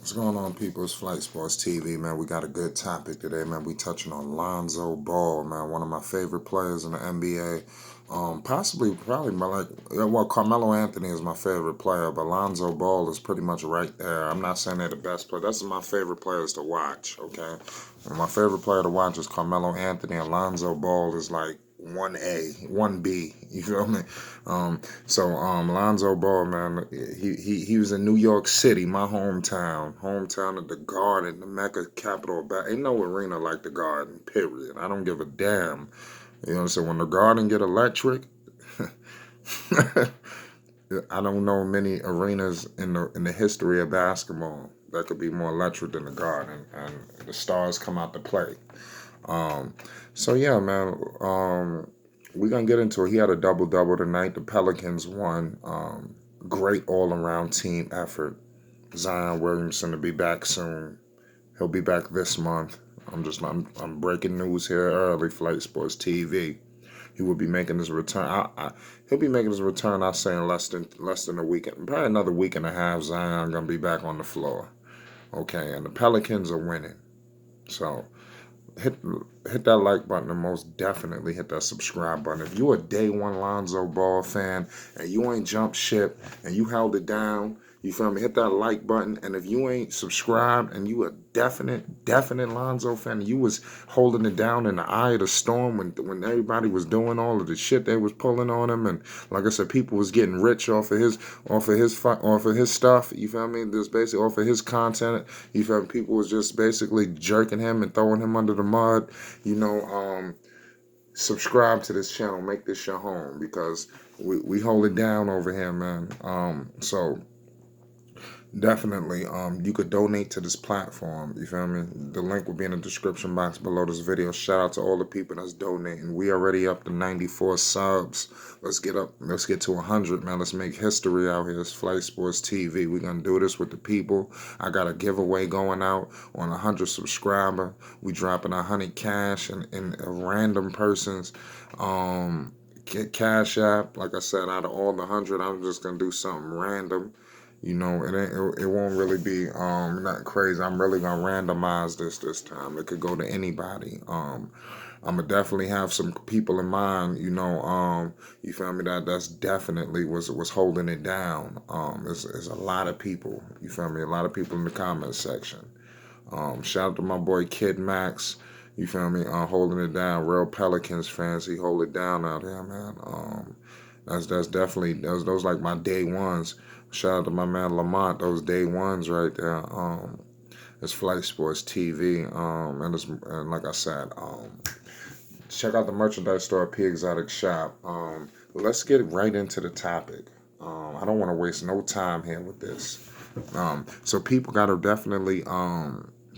What's going on, people? It's Flight Sports TV, man. We got a good topic today, man. We touching on Lonzo Ball, man. One of my favorite players in the NBA. Probably well, Carmelo Anthony is my favorite player, but Lonzo Ball is pretty much right there. I'm not saying they're the best player. That's my favorite players to watch, okay? And my favorite player to watch is Carmelo Anthony, and Lonzo Ball is like 1A, 1B, you feel me? Lonzo Ball, man, he was in New York City, my hometown of the Garden, the Mecca capital of ain't no arena like the Garden, period. I don't give a damn. You know, so when the Garden get electric, I don't know many arenas in the history of basketball that could be more electric than the Garden, and the stars come out to play. Yeah, man. We're gonna get into it. He had a double-double tonight. The Pelicans won. Great all-around team effort. Zion Williamson to be back soon. He'll be back this month. I'm breaking news here early. Flight Sports TV. He will be making his return. He'll be making his return. I'll say in less than a week, probably another week and a half. Zion gonna be back on the floor. Okay, and the Pelicans are winning. So hit that like button and most definitely hit that subscribe button. If you're a day one Lonzo Ball fan and you ain't jumped ship and you held it down, you feel me? Hit that like button. And if you ain't subscribed and you a definite Lonzo fan, you was holding it down in the eye of the storm when everybody was doing all of the shit they was pulling on him, and like I said, people was getting rich off of his stuff. You feel me? Just basically off of his content. You feel me? People was just basically jerking him and throwing him under the mud. Subscribe to this channel. Make this your home because we hold it down over here, man. Definitely, you could donate to this platform. You feel me? The link will be in the description box below this video. Shout out to all the people that's donating. We already up to 94 subs. Let's get to 100, man. Let's make history out here. It's Flight Sports TV. We're gonna do this with the people. I got a giveaway going out on 100 subscriber. We dropping 100 cash in a random person's cash app. Like I said, out of all the 100, I'm just gonna do something random. You know, it won't really be not crazy. I'm really gonna randomize this time. It could go to anybody. I'm gonna definitely have some people in mind. You feel me? That's definitely was holding it down. There's a lot of people. You feel me? A lot of people in the comment section. Shout out to my boy Kid Max. You feel me? Holding it down. Real Pelicans fans. He hold it down out here, man. That's definitely those like my day ones. Shout out to my man Lamont. Those day ones right there. It's Flight Sports TV. And like I said, check out the merchandise store at P Exotic Shop. Let's get right into the topic. I don't want to waste no time here with this. So people gotta definitely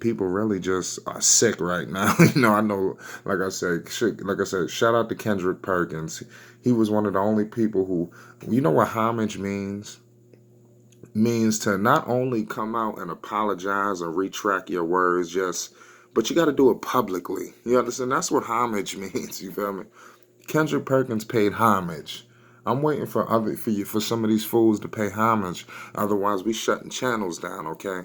people really just are sick right now. I know, like I said, shout out to Kendrick Perkins. He was one of the only people who, you know what homage means? Means to not only come out and apologize or retract your words, but you got to do it publicly. You understand? That's what homage means. You feel me? Kendrick Perkins paid homage. I'm waiting for some of these fools to pay homage. Otherwise, we shutting channels down. Okay?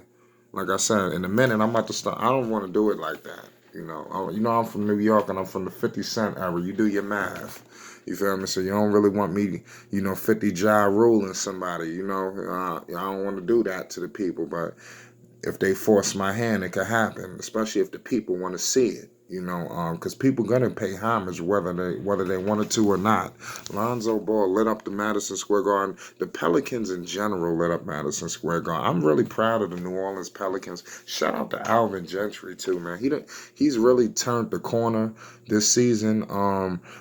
Like I said, in a minute, I'm about to start. I don't want to do it like that. I'm from New York and I'm from the 50 Cent era. You do your math. You feel me? So you don't really want me, 50 Ja ruling somebody. I don't want to do that to the people. But if they force my hand, it could happen. Especially if the people want to see it. Because people gonna pay homage whether they wanted to or not. Lonzo Ball lit up the Madison Square Garden. The Pelicans in general lit up Madison Square Garden. I'm really proud of the New Orleans Pelicans. Shout out to Alvin Gentry too, man. He's really turned the corner this season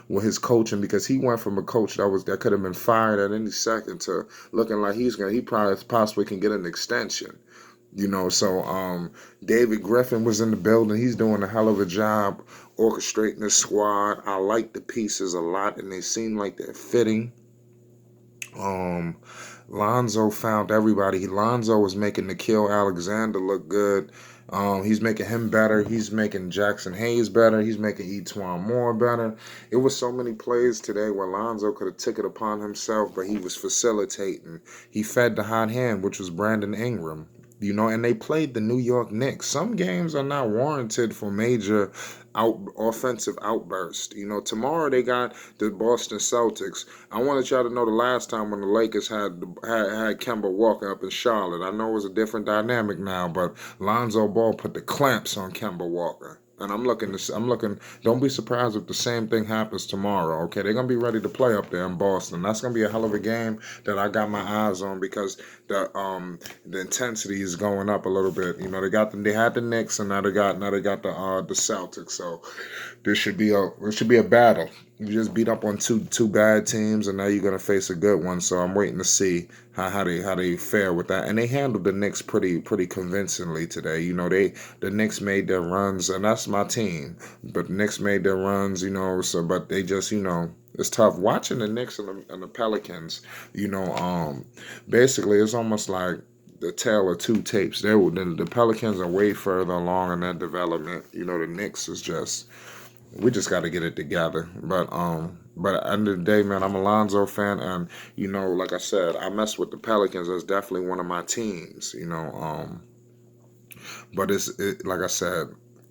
with his coaching, because he went from a coach that could have been fired at any second to looking like he possibly can get an extension. David Griffin was in the building. He's doing a hell of a job orchestrating the squad. I like the pieces a lot, and they seem like they're fitting. Lonzo found everybody. Lonzo was making Nickeil Alexander look good. He's making him better. He's making Jackson Hayes better. He's making Etuan Moore better. It was so many plays today where Lonzo could have took it upon himself, but he was facilitating. He fed the hot hand, which was Brandon Ingram. And they played the New York Knicks. Some games are not warranted for major offensive outburst. Tomorrow they got the Boston Celtics. I wanted y'all to know the last time when the Lakers had Kemba Walker up in Charlotte. I know it was a different dynamic now, but Lonzo Ball put the clamps on Kemba Walker. And I'm looking. Don't be surprised if the same thing happens tomorrow. Okay, they're gonna be ready to play up there in Boston. That's gonna be a hell of a game that I got my eyes on because the intensity is going up a little bit. They had the Knicks and now they got the Celtics. So this should be a battle. You just beat up on two bad teams, and now you're gonna face a good one. So I'm waiting to see how they fare with that. And they handled the Knicks pretty convincingly today. The Knicks made their runs, and that's my team. But the Knicks made their runs. But they just it's tough watching the Knicks and the Pelicans. Basically it's almost like the tale of two tapes. The Pelicans are way further along in their development. The Knicks is just we just got to get it together. But at the end of the day, man, I'm a Lonzo fan, and like I said, I mess with the Pelicans. That's definitely one of my teams. But like I said,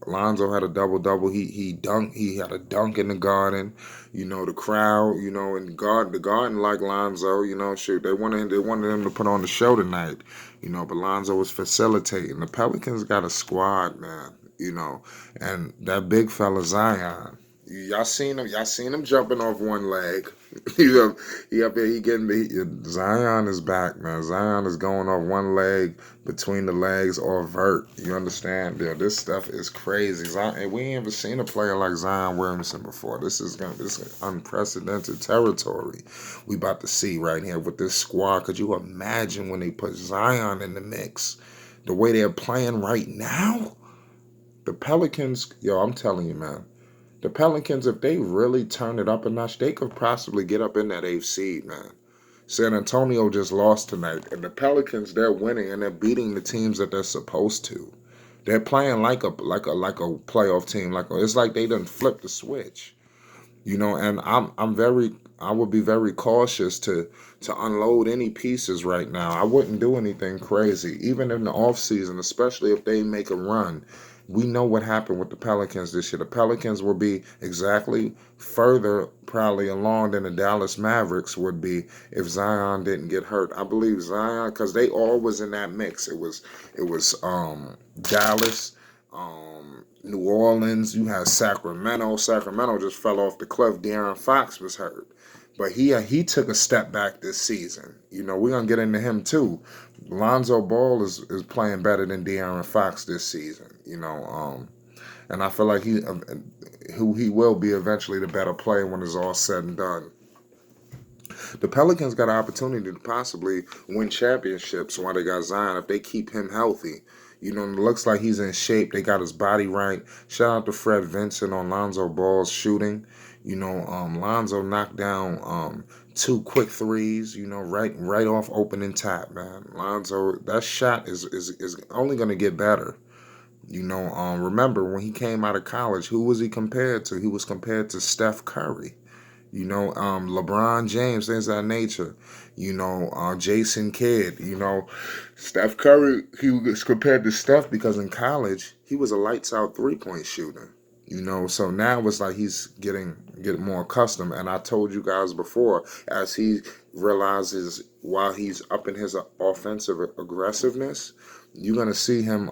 Lonzo had a double double. He dunked. He had a dunk in the Garden. The crowd. And the Garden like Lonzo. Shoot, they wanted him to put on the show tonight. But Lonzo was facilitating. The Pelicans got a squad, man. And that big fella Zion. Y'all seen him? Y'all seen him jumping off one leg? He up here. Zion is back, man. Zion is going off one leg between the legs or vert. You understand? Yeah, this stuff is crazy. We ain't ever seen a player like Zion Williamson before. This is unprecedented territory we about to see right here with this squad. Could you imagine when they put Zion in the mix? The way they're playing right now? The Pelicans, I'm telling you, man. The Pelicans, if they really turn it up a notch, they could possibly get up in that 8th seed, man. San Antonio just lost tonight, and the Pelicans, they're winning and they're beating the teams that they're supposed to. They're playing like a playoff team. It's like they done flipped the switch. And I would be very cautious to unload any pieces right now. I wouldn't do anything crazy, even in the off season, especially if they make a run. We know what happened with the Pelicans this year. The Pelicans will be exactly further probably along than the Dallas Mavericks would be if Zion didn't get hurt. I believe Zion, because they all was in that mix. It was Dallas, New Orleans. You had Sacramento. Sacramento just fell off the cliff. De'Aaron Fox was hurt. But he took a step back this season. We're going to get into him too. Lonzo Ball is playing better than De'Aaron Fox this season. And I feel like he will be eventually the better player when it's all said and done. The Pelicans got an opportunity to possibly win championships while they got Zion if they keep him healthy. It looks like he's in shape. They got his body right. Shout out to Fred Vincent on Lonzo Ball's shooting. Lonzo knocked down 2 quick threes, right off opening tap, man. Lonzo, that shot is only going to get better. Remember when he came out of college, who was he compared to? He was compared to Steph Curry. LeBron James, things of that nature. Jason Kidd. Steph Curry, he was compared to Steph because in college, he was a lights out 3-point shooter. So now it's like he's getting more accustomed. And I told you guys before, as he realizes while he's up in his offensive aggressiveness, you're gonna see him.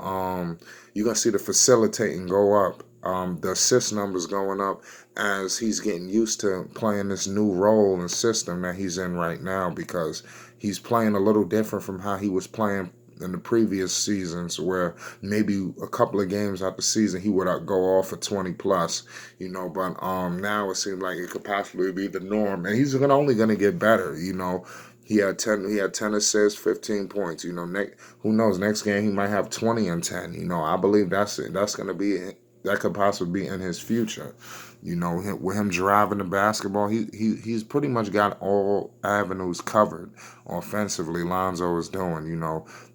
You're gonna see the facilitating go up. The assist numbers going up as he's getting used to playing this new role and system that he's in right now, because he's playing a little different from how he was playing in the previous seasons, where maybe a couple of games out the season he would go off for 20 plus, but now it seems like it could possibly be the norm, and he's only going to get better. He had 10 assists, 15 points. Who knows, next game he might have 20 and 10. I believe that's going to be it. That could possibly be in his future. With him driving the basketball, he's pretty much got all avenues covered offensively. Lonzo is doing.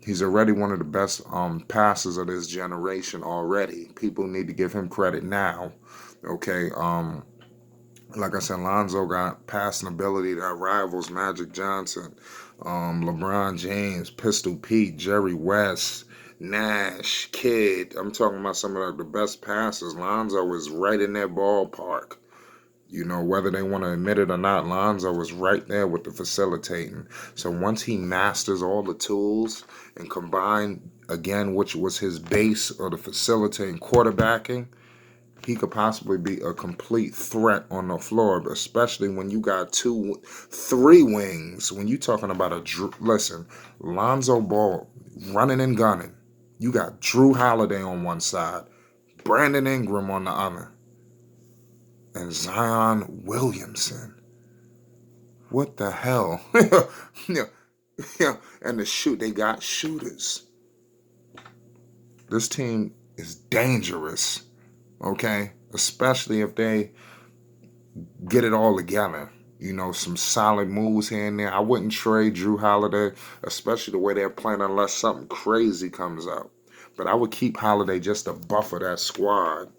He's already one of the best passers of this generation already. People need to give him credit now. Okay. Like I said, Lonzo got passing ability that rivals Magic Johnson, LeBron James, Pistol Pete, Jerry West. Nash, Kidd. I'm talking about some of the best passers. Lonzo is right in their ballpark. You know, whether they want to admit it or not, Lonzo was right there with the facilitating. So once he masters all the tools and combine again, which was his base or the facilitating quarterbacking, he could possibly be a complete threat on the floor, but especially when you got 3 wings. When you talking about listen, Lonzo Ball running and gunning. You got Drew Holiday on one side, Brandon Ingram on the other, and Zion Williamson. What the hell? Yeah, yeah. And they got shooters. This team is dangerous. Okay, especially if they get it all together. You know, some solid moves here and there. I wouldn't trade Drew Holiday, especially the way they're playing, unless something crazy comes out. But I would keep Holiday just to buffer that squad.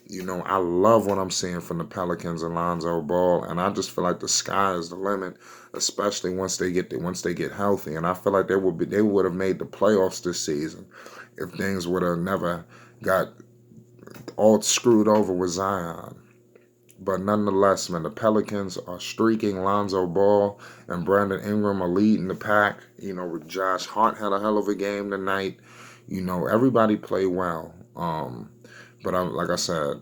You know, I love what I'm seeing from the Pelicans and Lonzo Ball, and I just feel like the sky is the limit, especially once they get healthy. And I feel like they would have made the playoffs this season if things would have never got all screwed over with Zion. But nonetheless, man, the Pelicans are streaking. Lonzo Ball and Brandon Ingram are leading the pack. You know, Josh Hart had a hell of a game tonight. You know, everybody played well. But like I said,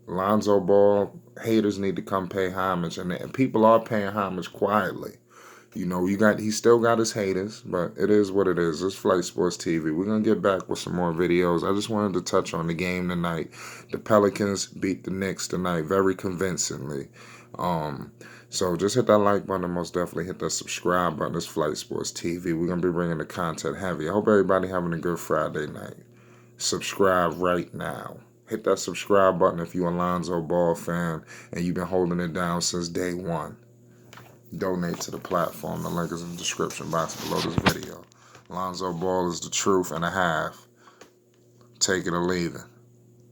Lonzo Ball haters need to come pay homage, and people are paying homage quietly. You know, he still got his haters, but it is what it is. It's Flight Sports TV. We're gonna get back with some more videos. I just wanted to touch on the game tonight. The Pelicans beat the Knicks tonight very convincingly. So just hit that like button and most definitely hit that subscribe button. It's Flight Sports TV. We're gonna be bringing the content heavy. I hope everybody having a good Friday night. Subscribe right now. Hit that subscribe button if you're a Lonzo Ball fan and you've been holding it down since day one. Donate to the platform. The link is in the description box below this video. Lonzo Ball is the truth and a half. Take it or leave it.